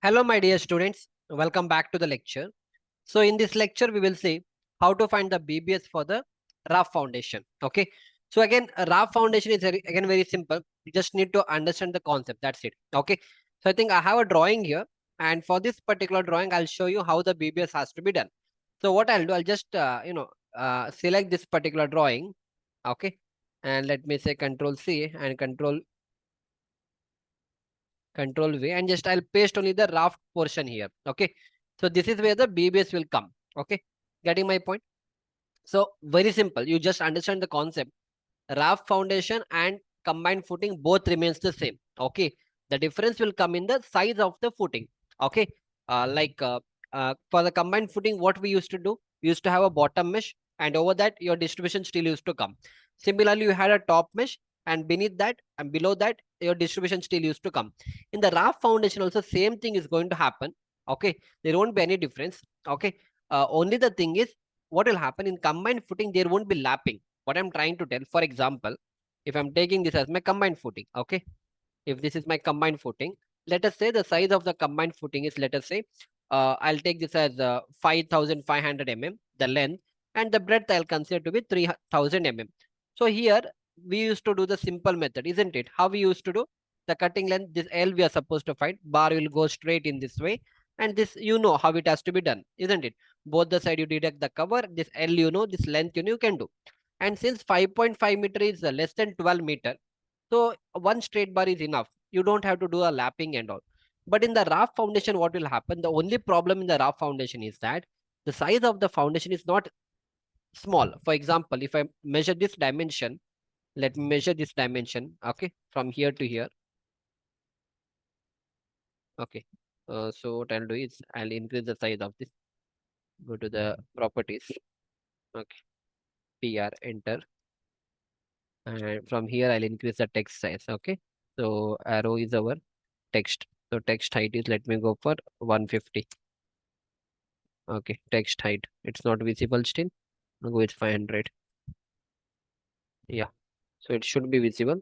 Hello, my dear students. Welcome back to the lecture. So, in this lecture, we will see how to find the BBS for the raft foundation. Okay. So, again, a raft foundation is very simple. You just need to understand the concept. That's it. Okay. So, I think I have a drawing here. And for this particular drawing, I'll show you how the BBS has to be done. So, what I'll do, I'll just, select this particular drawing. Okay. And let me say Control C and Control V, and just I'll paste only the raft portion here. Okay. So this is where the BBS will come. Okay. Getting my point? So very simple. You just understand the concept. Raft foundation and combined footing both remains the same. Okay. The difference will come in the size of the footing. Okay. For the combined footing, what we used to do, we used to have a bottom mesh, and over that your distribution still used to come. Similarly, you had a top mesh, and beneath that and below that your distribution still used to come. In the raft foundation also same thing is going to happen. Okay. There won't be any difference. Okay. Only the thing is, what will happen in combined footing, there won't be lapping. What I'm trying to tell, for example, if I'm taking this as my combined footing, okay, if this is my combined footing, let us say the size of the combined footing is, let us say, I'll take this as 5500 the length, and the breadth I'll consider to be 3000 So here we used to do the simple method, isn't it? How we used to do the cutting length, this L we are supposed to find, bar will go straight in this way, and this you know how it has to be done, isn't it? Both the side you deduct the cover, this L you know, this length you can do. And since 5.5 meter is less than 12 meter, so one straight bar is enough. You don't have to do a lapping and all. But in the raft foundation, what will happen? The only problem in the raft foundation is that the size of the foundation is not small. For example, if I measure this dimension, let me measure this dimension, okay, from here to here. Okay. So what I'll do is I'll increase the size of this. Go to the properties. Okay. PR, enter. And from here, I'll increase the text size. Okay. So arrow is our text. So text height is, let me go for 150. Okay, text height. It's not visible still. I'll go with 500. Yeah. So it should be visible.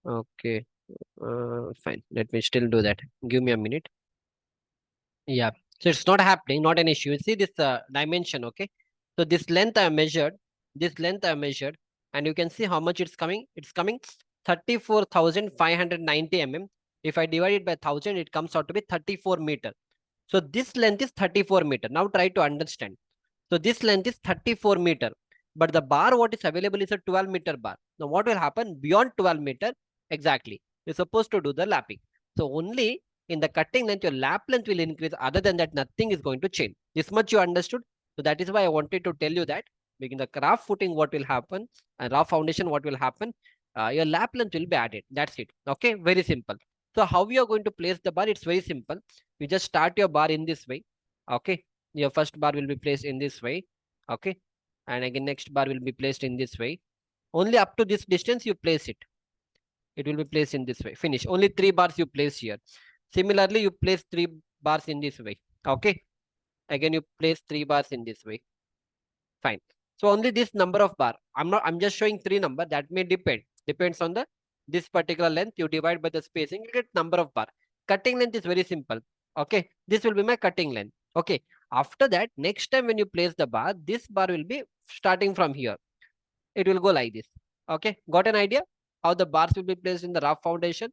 Okay. Fine. Let me still do that. Give me a minute. Yeah. So it's not happening, not an issue. You see this dimension, okay? So this length I measured, and you can see how much it's coming. It's coming 34,590 If I divide it by 1000, it comes out to be 34 meter. So this length is 34 meter. Now try to understand. So this length is 34 meter, but the bar what is available is a 12-meter bar. Now what will happen beyond 12 meter? Exactly. You're supposed to do the lapping. So only in the cutting length, your lap length will increase. Other than that, nothing is going to change. This much you understood. So that is why I wanted to tell you that in the raft footing, what will happen, and raft foundation, what will happen, your lap length will be added. That's it. Okay, very simple. So how we are going to place the bar? It's very simple. You just start your bar in this way. Okay, your first bar will be placed in this way. Okay, and again next bar will be placed in this way. Only up to this distance you place it. It will be placed in this way. Finish. Only 3 bars you place here. Similarly, you place 3 bars in this way. Okay, again you place 3 bars in this way. Fine. So only this number of bar. I'm just showing 3 number. That may depends on the this particular length. You divide by the spacing, you get number of bar. Cutting length is very simple. Okay, this will be my cutting length. Okay, after that, next time when you place the bar, this bar will be starting from here. It will go like this. Okay, got an idea how the bars will be placed in the raft foundation?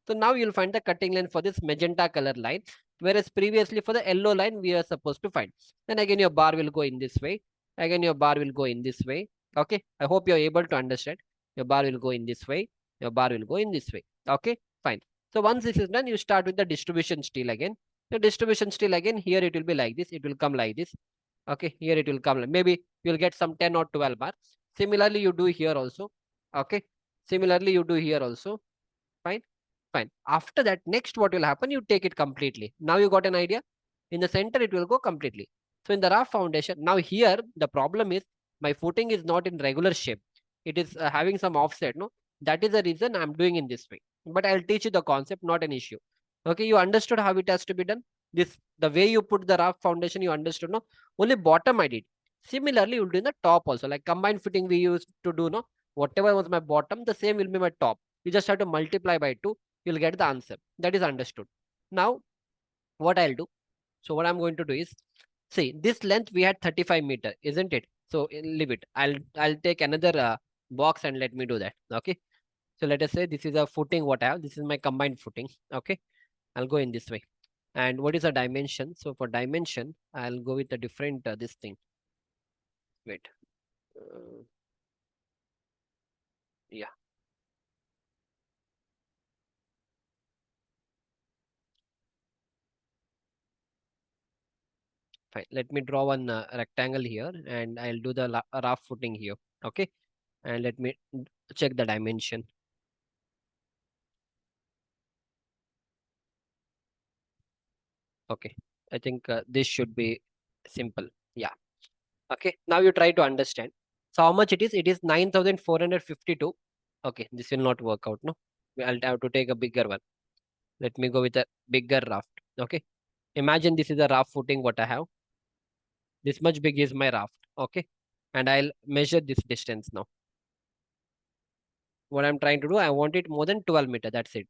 So now you'll find the cutting line for this magenta color line, whereas previously for the yellow line we are supposed to find. Then again your bar will go in this way. Again your bar will go in this way. Okay, I hope you're able to understand. Your bar will go in this way. Your bar will go in this way. Okay, fine. So once this is done, you start with the distribution steel again. The distribution steel again, here it will be like this. It will come like this. Okay, here it will come. Maybe you'll get some 10 or 12 bars. Similarly, you do here also. Okay, similarly, you do here also. Fine. Fine. After that, next what will happen? You take it completely. Now you got an idea. In the center, it will go completely. So in the raft foundation, now here the problem is my footing is not in regular shape. It is having some offset. No, that is the reason I'm doing in this way. But I'll teach you the concept, not an issue. Okay, you understood how it has to be done. This the way you put the raft foundation, you understood. No, only bottom I did. Similarly, you'll do in the top also. Like combined fitting we used to do. No, whatever was my bottom, the same will be my top. You just have to multiply by 2. You'll get the answer. That is understood. Now, what I'll do, so what I'm going to do is, see, this length we had 35 meter, isn't it? So leave it. I'll take another box and let me do that. Okay. So let us say this is a footing what I have. This is my combined footing. Okay. I'll go in this way. And what is a dimension? So for dimension, I'll go with a different this thing. Wait. Uh, yeah. Fine. Let me draw one rectangle here, and I'll do the rough footing here. Okay. And let me check the dimension. Okay. I think this should be simple. Yeah. Okay. Now you try to understand. So how much it is? It is 9,452. Okay. This will not work out. No. I'll have to take a bigger one. Let me go with a bigger raft. Okay. Imagine this is a raft footing what I have. This much big is my raft. Okay. And I'll measure this distance now. What I'm trying to do, I want it more than 12 meter. That's it.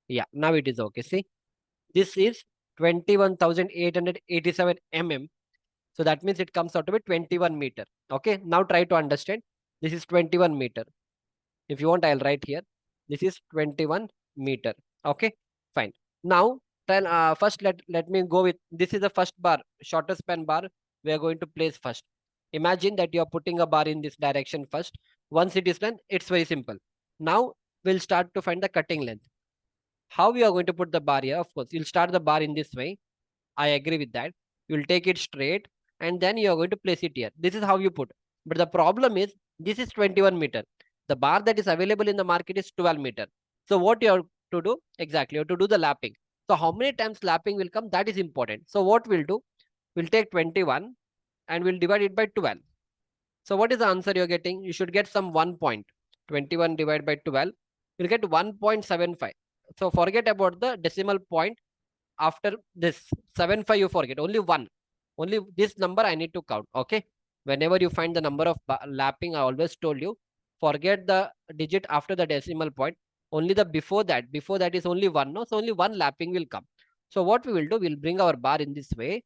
Yeah. Now it is okay. See, this is 21,887 mm. So that means it comes out to be 21 meter. Okay. Now try to understand. This is 21 meter. If you want, I'll write here. This is 21 meter. Okay. Fine. Now, then first let me go with, this is the first bar, shortest span bar we are going to place first. Imagine that you are putting a bar in this direction first. Once it is done, it's very simple. Now we'll start to find the cutting length. How we are going to put the bar here? Of course, you'll start the bar in this way. I agree with that. You'll take it straight and then you are going to place it here. This is how you put. But the problem is this is 21 meter. The bar that is available in the market is 12 meter. So what you have to do? Exactly, you have to do the lapping. So how many times lapping will come? That is important. So what we'll do? We'll take 21 and we'll divide it by 12. So what is the answer you're getting? You should get some 1 point. 21 divided by 12. You'll get 1.75. So forget about the decimal point. After this 75 you forget, only one, only this number I need to count. Okay, whenever you find the number of lapping, I always told you, forget the digit after the decimal point, only the before that is only one. No, so only one lapping will come. So what we will do, we'll bring our bar in this way.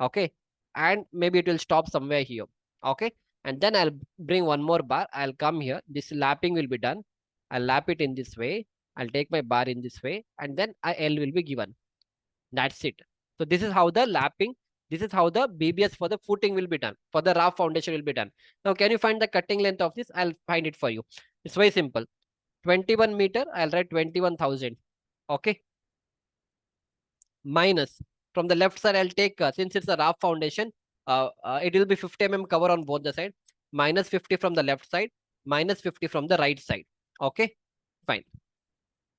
Okay, and maybe it will stop somewhere here. Okay, and then I'll bring one more bar, I'll come here, this lapping will be done, I'll lap it in this way, I'll take my bar in this way, and then a L will be given. That's it. So this is how the lapping, this is how the BBS for the footing will be done, for the raft foundation will be done. Now, can you find the cutting length of this? I'll find it for you. It's very simple. 21 meter, I'll write 21,000. Okay. Minus, from the left side, I'll take, since it's a raft foundation, it will be 50 mm cover on both the sides. Minus 50 from the left side, minus 50 from the right side. Okay. Fine.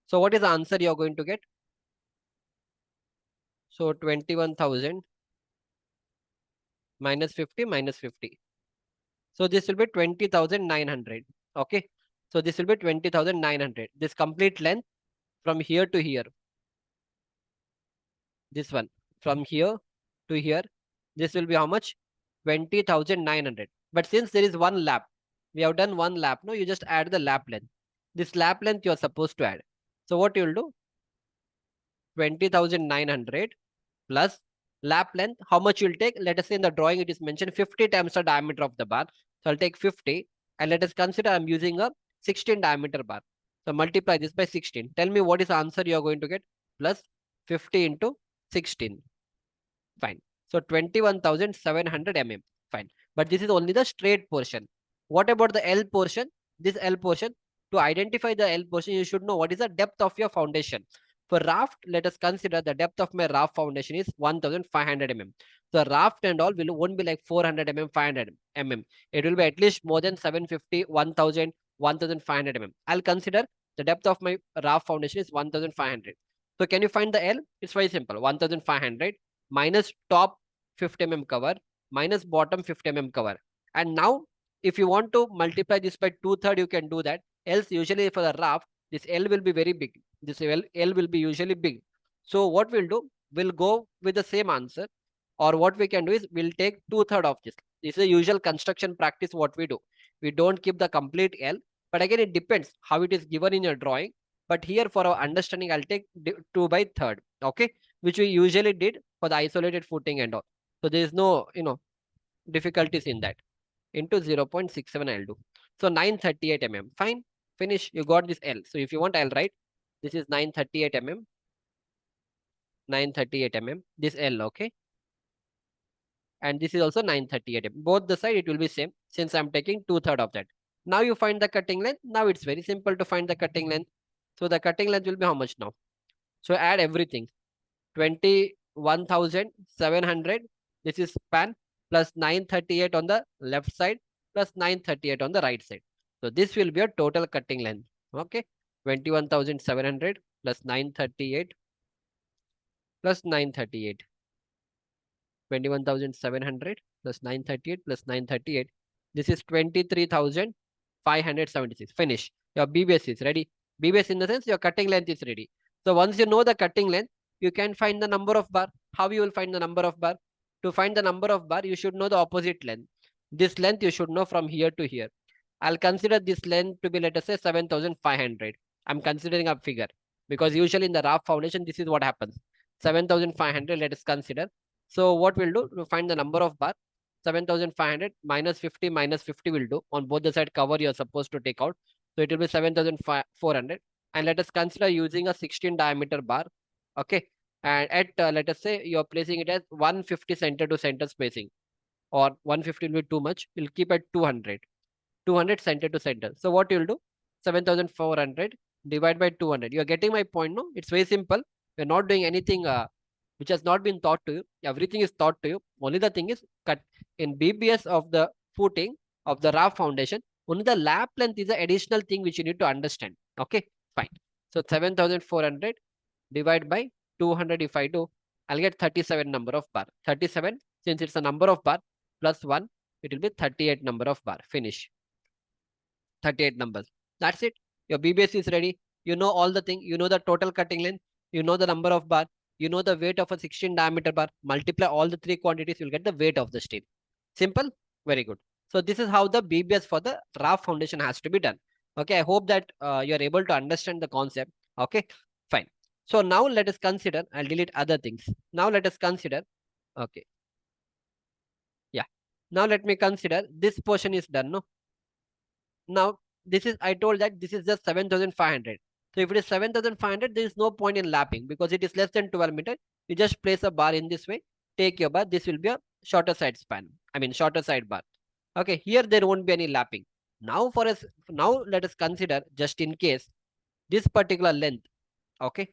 So what is the answer you're going to get? So 21,000 minus 50 minus 50. So this will be 20,900. Okay. So this will be 20,900. This complete length from here to here. This one from here to here. This will be how much? 20,900. But since there is one lap, we have done one lap. No, you just add the lap length. This lap length you are supposed to add. So what you will do? 20,900 plus lap length. How much you'll take? Let us say in the drawing it is mentioned 50 times the diameter of the bar. So I'll take 50 and let us consider I'm using a 16 diameter bar. So multiply this by 16. Tell me what is the answer you are going to get? Plus 50 into 16. Fine. So 21,700 mm. Fine. But this is only the straight portion. What about the L portion? This L portion. To identify the L portion, you should know what is the depth of your foundation. For raft, let us consider the depth of my raft foundation is 1,500 mm. The raft and all won't be like 400 mm, 500 mm. It will be at least more than 750, 1,000, 1,500 mm. I'll consider the depth of my raft foundation is 1,500. So can you find the L? It's very simple. 1,500 minus top 50 mm cover minus bottom 50 mm cover. And now, if you want to multiply this by 2/3, you can do that. Else, usually for the raft, this L will be very big. This L will be usually big. So what we'll do, we'll go with the same answer. Or what we can do is we'll take 2/3 of this. This is a usual construction practice what we do. We don't keep the complete L. But again, it depends how it is given in your drawing. But here for our understanding, I'll take 2 by third, okay, which we usually did for the isolated footing and all. So there is no, difficulties in that. Into 0.67 I'll do. So 938 mm. Fine. Finish. You got this L. So if you want, I'll write this is 938 mm. 938 mm. This L, okay. And this is also 938 mm. Both the side it will be same since I'm taking 2/3 of that. Now you find the cutting length. Now it's very simple to find the cutting length. So the cutting length will be how much now? So add everything. 21,700. This is span plus 938 on the left side plus 938 on the right side. So this will be a total cutting length. Okay. 21,700 plus 938 plus 938. 21,700 plus 938 plus 938. This is 23,576. Finish. Your BBS is ready. BBS in the sense your cutting length is ready. So once you know the cutting length, you can find the number of bar. How you will find the number of bar? To find the number of bar, you should know the opposite length. This length you should know from here to here. I'll consider this length to be, let us say, 7,500. I'm considering a figure because usually in the raft foundation, this is what happens. 7,500, let us consider. So what we'll do to find the number of bar, 7,500 minus 50 will do. On both the side cover you're supposed to take out. So it will be 7,400. And let us consider using a 16 diameter bar. Okay. And at, let us say you're placing it as 150 center to center spacing, or 150 will be too much. We'll keep at 200. 200 center to center. So what you'll do? 7,400 divided by 200. You're getting my point, no? It's very simple. We're not doing anything which has not been taught to you. Everything is taught to you. Only the thing is cut in BBS of the footing of the raft foundation. Only the lap length is the additional thing which you need to understand. Okay, fine. So 7,400 divided by 200 if I do, I'll get 37 number of bar. 37, since it's a number of bar plus 1, it will be 38 number of bar. Finish. 38 numbers. That's it. Your BBS is ready. You know all the thing. You know the total cutting length. You know the number of bar. You know the weight of a 16 diameter bar. Multiply all the three quantities. You'll get the weight of the steel. Simple. Very good. So this is how the BBS for the raft foundation has to be done. Okay. I hope that you are able to understand the concept. Okay. Fine. So now let us consider. I'll delete other things. Now let us consider. Okay. Yeah. Now let me consider this portion is done. No. Now, this is, I told that this is just 7,500. So if it is 7,500, there is no point in lapping because it is less than 12 meters. You just place a bar in this way, take your bar. This will be a shorter side span. I mean, shorter side bar. Okay, here there won't be any lapping. Now for us, now let us consider just in case this particular length. Okay.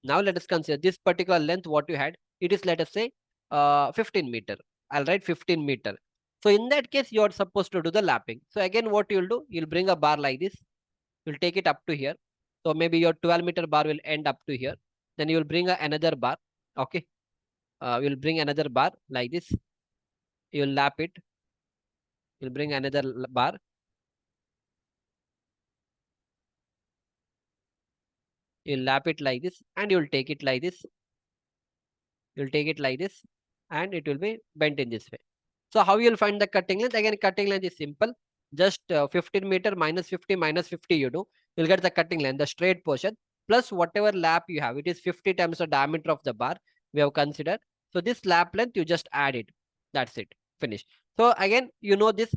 Now let us consider this particular length, what you had. It is, let us say, 15 meter. I'll write 15 meter. So in that case, you're supposed to do the lapping. So again, what you'll do, you'll bring a bar like this. You'll take it up to here. So maybe your 12-meter bar will end up to here. Then you'll bring another bar. Okay. You'll bring another bar like this. You'll lap it. You'll bring another bar. You'll lap it like this and you'll take it like this. You'll take it like this and it will be bent in this way. So how you'll find the cutting length? Again, cutting length is simple. Just 15 meter minus 50 you do. You'll get the cutting length, the straight portion, plus whatever lap you have. It is 50 times the diameter of the bar we have considered. So this lap length, you just add it. That's it. Finish. So again, you know this.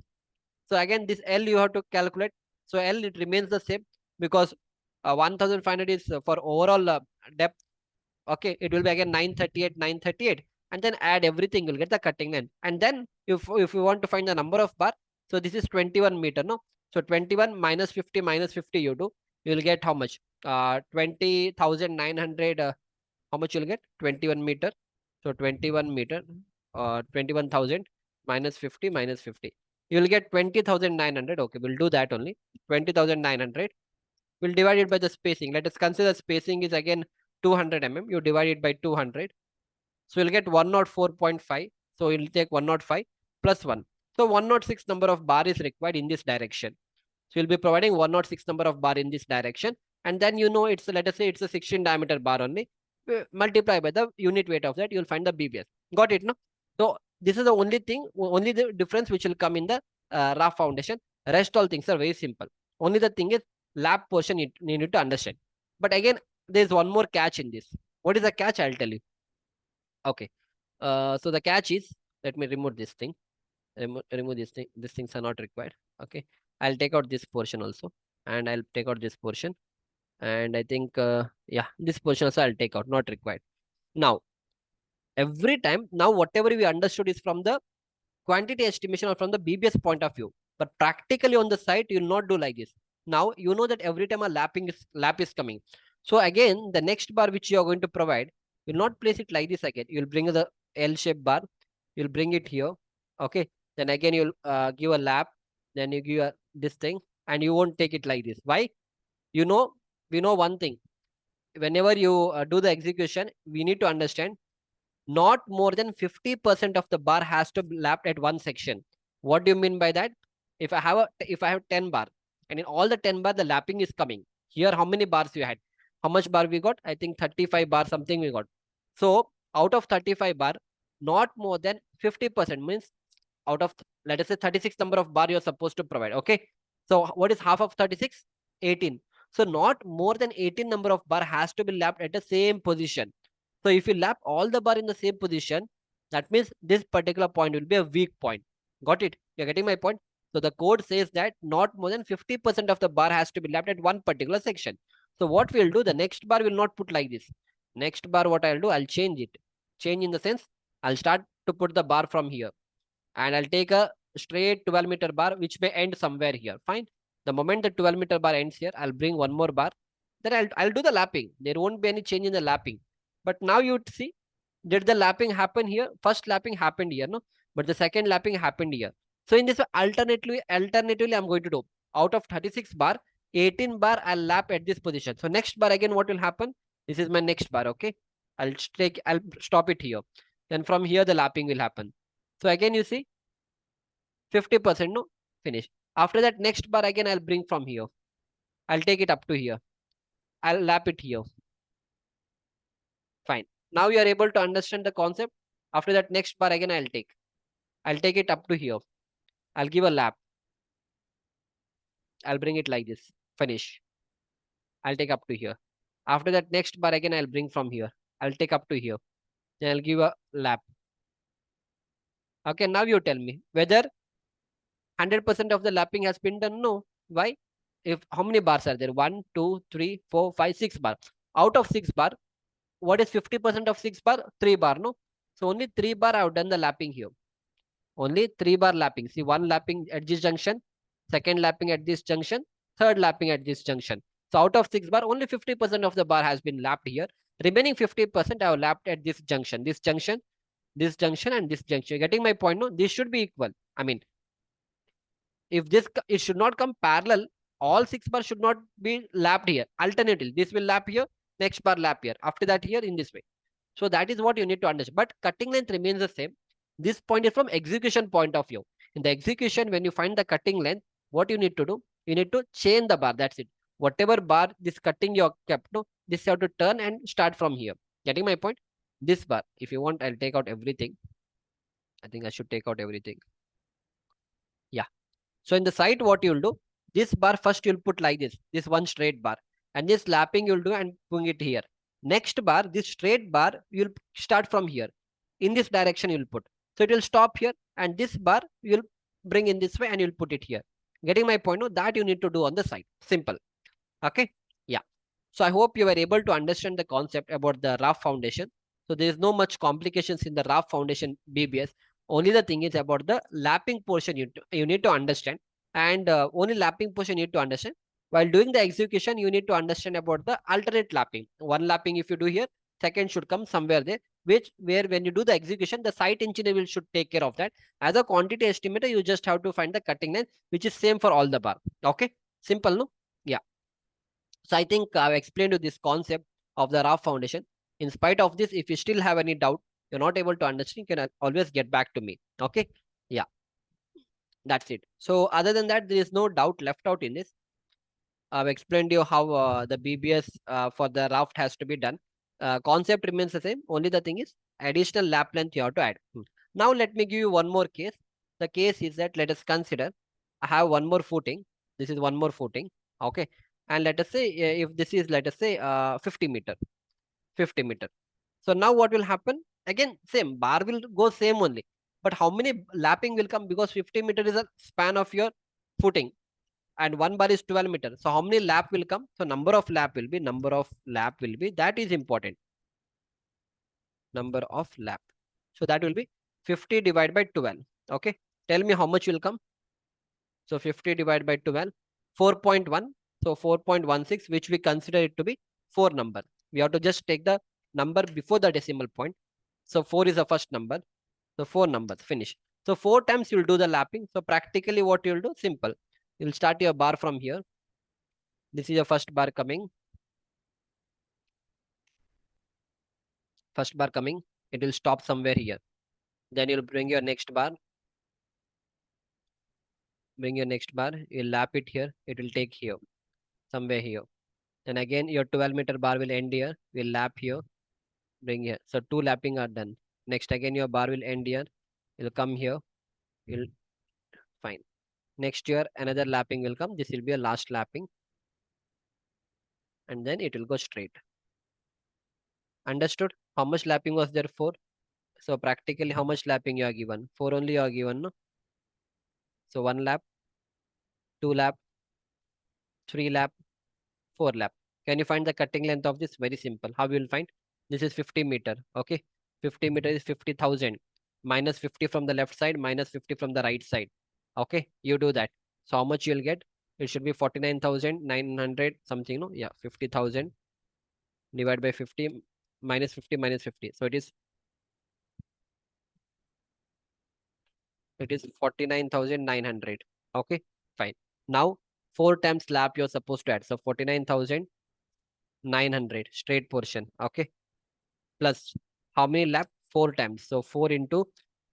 So again, this L you have to calculate. So L, it remains the same because 1,500 is for overall depth. Okay, it will be again 938, and then add everything, you'll get the cutting length. And then if you want to find the number of bar, so this is 21 meter, no? So 21 minus 50 you do, you'll get how much? 20,900. How much you'll get? 21 meter. So 21 meter, 21,000 minus 50. You'll get 20,900. Okay, we'll do that only. 20,900. We'll divide it by the spacing. Let us consider spacing is again 200 mm. You divide it by 200. So you'll get 104.5. So you'll take 105 plus 1. So 106 number of bar is required in this direction. So you'll be providing 106 number of bar in this direction. And then you know it's, let us say it's a 16 diameter bar only. Multiply by the unit weight of that, you'll find the BBS. Got it, no? So this is the only thing, only the difference which will come in the raft foundation. Rest all things are very simple. Only the thing is, lap portion you need to understand. But again, there's one more catch in this. What is the catch? I'll tell you. Okay. So the catch is, let me remove this thing. Remove this thing. These things are not required. Okay. I'll take out this portion also, and I'll take out this portion. And I think, yeah, this portion also I'll take out, not required. Now, every time, now whatever we understood is from the quantity estimation or from the BBS point of view. But practically on the site, you'll not do like this. Now, you know that every time a lap is coming. So again, the next bar which you are going to provide, you'll not place it like this again. You'll bring the L-shaped bar. You'll bring it here. Okay. Then again, you'll give a lap. Then you give this thing. And you won't take it like this. Why? You know, we know one thing. Whenever you do the execution, we need to understand not more than 50% of the bar has to be lapped at one section. What do you mean by that? If I have 10 bar, and in all the 10 bar the lapping is coming. Here, how many bars you had? How much bar we got? I think 35 bar something we got. So out of 35 bar, not more than 50% means out of, let us say, 36 number of bar you're supposed to provide. Okay. So what is half of 36? 18. So not more than 18 number of bar has to be lapped at the same position. So if you lap all the bar in the same position, that means this particular point will be a weak point. Got it? You're getting my point? So the code says that not more than 50% of the bar has to be lapped at one particular section. So what we'll do, the next bar will not put like this. Next bar, what I'll do, I'll change it. Change in the sense, I'll start to put the bar from here. And I'll take a straight 12-meter bar, which may end somewhere here. Fine. The moment the 12-meter bar ends here, I'll bring one more bar. Then I'll do the lapping. There won't be any change in the lapping. But now you see, did the lapping happen here? First lapping happened here, no? But the second lapping happened here. So in this way, alternatively, I'm going to do, out of 36 bar, 18 bar I'll lap at this position. So next bar again, what will happen? This is my next bar, okay? I'll stop it here. Then from here, the lapping will happen. So again, you see, 50%, no? Finish. After that, next bar again, I'll bring from here. I'll take it up to here. I'll lap it here. Fine. Now you are able to understand the concept. After that, next bar again, I'll take it up to here. I'll give a lap. I'll bring it like this. Finish. I'll take up to here. After that, next bar again, I'll bring from here. I'll take up to here. Then I'll give a lap. Okay, now you tell me whether 100% of the lapping has been done. No. Why? If how many bars are there? 1, 2, 3, 4, 5, 6 bar. Out of 6 bar, what is 50% of 6 bar? 3 bar, no? So only 3 bar I have done the lapping here. Only 3 bar lapping. See, one lapping at this junction, second lapping at this junction, third lapping at this junction. So out of 6 bar, only 50% of the bar has been lapped here. Remaining 50% I have lapped at this junction, this junction, this junction, and this junction. You're getting my point? No, this should be equal. I mean, if this, it should not come parallel. All 6 bars should not be lapped here. Alternatively, this will lap here, next bar lap here. After that, here in this way. So that is what you need to understand. But cutting length remains the same. This point is from execution point of view. In the execution, when you find the cutting length, what you need to do? You need to chain the bar. That's it. Whatever bar this cutting you kept, no, this you have to turn and start from here. Getting my point? This bar. If you want, I'll take out everything. I think I should take out everything. Yeah. So in the site, what you'll do, this bar first you'll put like this one straight bar, and this lapping you'll do and putting it here. Next bar, this straight bar, you'll start from here. In this direction, you'll put. So it will stop here, and this bar you'll bring in this way and you'll put it here. Getting my point? No, that you need to do on the site. Simple. Okay. Yeah. So I hope you were able to understand the concept about the raft foundation. So there is no much complications in the raft foundation BBS. Only the thing is about the lapping portion you need to understand, and only lapping portion you need to understand. While doing the execution, you need to understand about the alternate lapping. One lapping if you do here, second should come somewhere there, where when you do the execution, the site engineer will should take care of that. As a quantity estimator, you just have to find the cutting length, which is same for all the bar. Okay, simple, no? Yeah. So I think I've explained you this concept of the raft foundation. In spite of this, if you still have any doubt, you're not able to understand, you can always get back to me. Okay. Yeah, that's it. So other than that, there is no doubt left out in this. I've explained you how the BBS for the raft has to be done. Concept remains the same. Only the thing is additional lap length you have to add. Now let me give you one more case. The case is that let us consider I have one more footing. This is one more footing. Okay. And let us say if this is, let us say 50 meter, 50 meter. So now what will happen? Again, same bar will go same only. But how many lapping will come? Because 50 meter is a span of your footing and one bar is 12 meter. So how many lap will come? So number of lap will be, that is important. Number of lap. So that will be 50 divided by 12. Okay. Tell me how much will come. So 50 divided by 12, 4.1. So 4.16, which we consider it to be 4 number. We have to just take the number before the decimal point. So 4 is the first number. So 4 numbers, finish. So 4 times you'll do the lapping. So practically what you'll do, simple. You'll start your bar from here. This is your first bar coming. First bar coming. It will stop somewhere here. Then you'll bring your next bar. Bring your next bar. You'll lap it here. It will take here. Somewhere here. Then again your 12-meter bar will end here. We'll lap here. Bring here. So 2 lapping are done. Next again your bar will end here. It'll come here. You'll fine. Next year another lapping will come. This will be a last lapping. And then it will go straight. Understood? How much lapping was there? 4. So practically how much lapping you are given? 4 only you are given, no? So 1 lap, 2 lap, 3 lap, 4 lap. Can you find the cutting length of this? Very simple. How you will find? This is 50 meter. Okay. 50 meter is 50,000. Minus 50 from the left side, minus 50 from the right side. Okay. You do that. So how much you'll get? It should be 49,900 something, no? Yeah. 50,000 divided by 50 minus 50 minus 50. So it is 49,900. Okay. Fine. Now 4 times lap you're supposed to add. So 49,900 straight portion. Okay. Plus how many lap? 4 times. So 4 into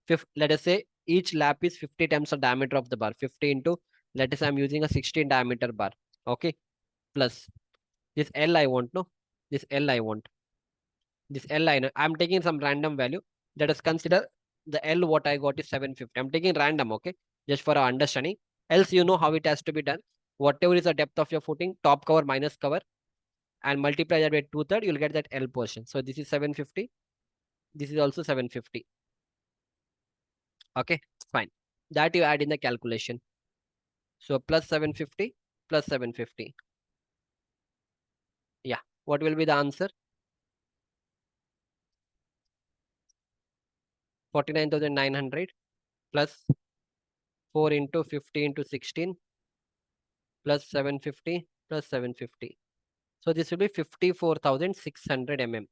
50. Let us say each lap is 50 times the diameter of the bar. 50 into, let us say I'm using a 16 diameter bar. Okay. Plus this L I want, no? This L I want. This L I know. I'm taking some random value. Let us consider the L what I got is 750. I'm taking random, okay? Just for our understanding. Else you know how it has to be done. Whatever is the depth of your footing, top cover minus cover, and multiply that by 2/3, you'll get that L portion. So this is 750. This is also 750. Okay, fine. That you add in the calculation. So plus 750 plus 750. Yeah. What will be the answer? 49,900 plus 4 into 50 into 16 plus 750 plus 750. So this will be 54,600 mm,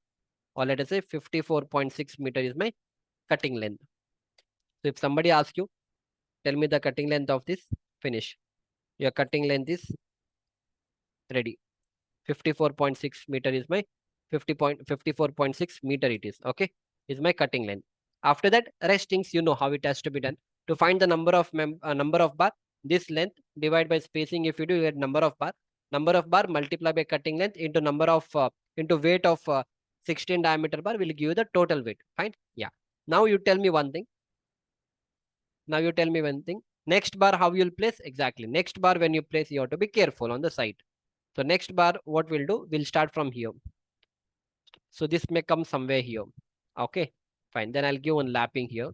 or let us say 54.6 meter is my cutting length. So if somebody asks you, tell me the cutting length of this, finish. Your cutting length is ready. 54.6 meter is my 54.6 meter it is. Okay, is my cutting length. After that, rest things you know how it has to be done. To find the number of bar, this length divide by spacing. If you do, you get number of bar. Number of bar multiply by cutting length into number of into weight of 16 diameter bar will give you the total weight. Fine. Yeah. Now you tell me one thing. Now you tell me one thing. Next bar, how you'll place? Exactly. Next bar, when you place, you have to be careful on the side. So next bar, what we'll do? We'll start from here. So this may come somewhere here. Okay, fine. Then I'll give one lapping here.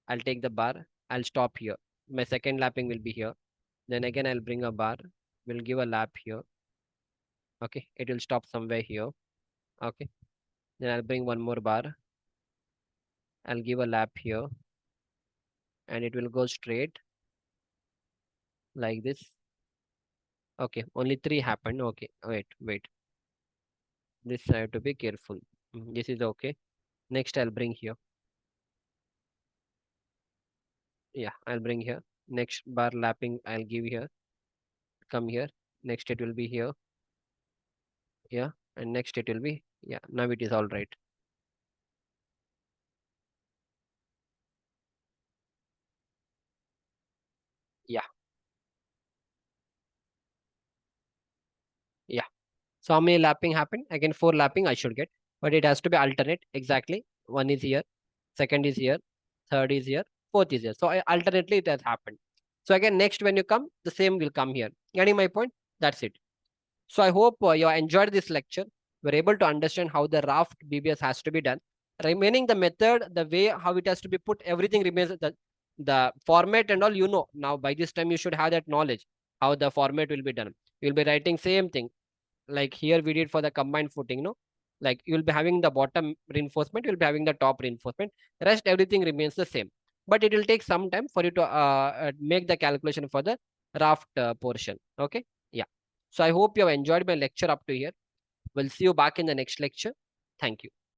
I'll take the bar. I'll stop here. My second lapping will be here. Then again, I'll bring a bar. We'll give a lap here. Okay, it will stop somewhere here. Okay, then I'll bring one more bar. I'll give a lap here. And it will go straight like this. Okay, only 3 happened. Okay, wait. This I have to be careful. This is okay. Next, I'll bring here. Yeah, I'll bring here. Next bar lapping, I'll give here. Come here. Next, it will be here. Yeah, and next it will be, yeah, now it is all right. Yeah, yeah. So how many lapping happened? Again, 4 lapping I should get, but it has to be alternate. Exactly. One is here, second is here, third is here, fourth is here. So alternately it has happened. So again, next when you come, the same will come here. Getting my point? That's it. So I hope you enjoyed this lecture. We're able to understand how the raft BBS has to be done. Remaining the method, the way how it has to be put, everything remains the format and all. Now by this time you should have that knowledge how the format will be done. You'll be writing same thing like here we did for the combined footing. Like you'll be having the bottom reinforcement, you'll be having the top reinforcement. Rest everything remains the same, but it will take some time for you to make the calculation for the raft portion. Okay, yeah. So I hope you have enjoyed my lecture up to here. We'll see you back in the next lecture. Thank you.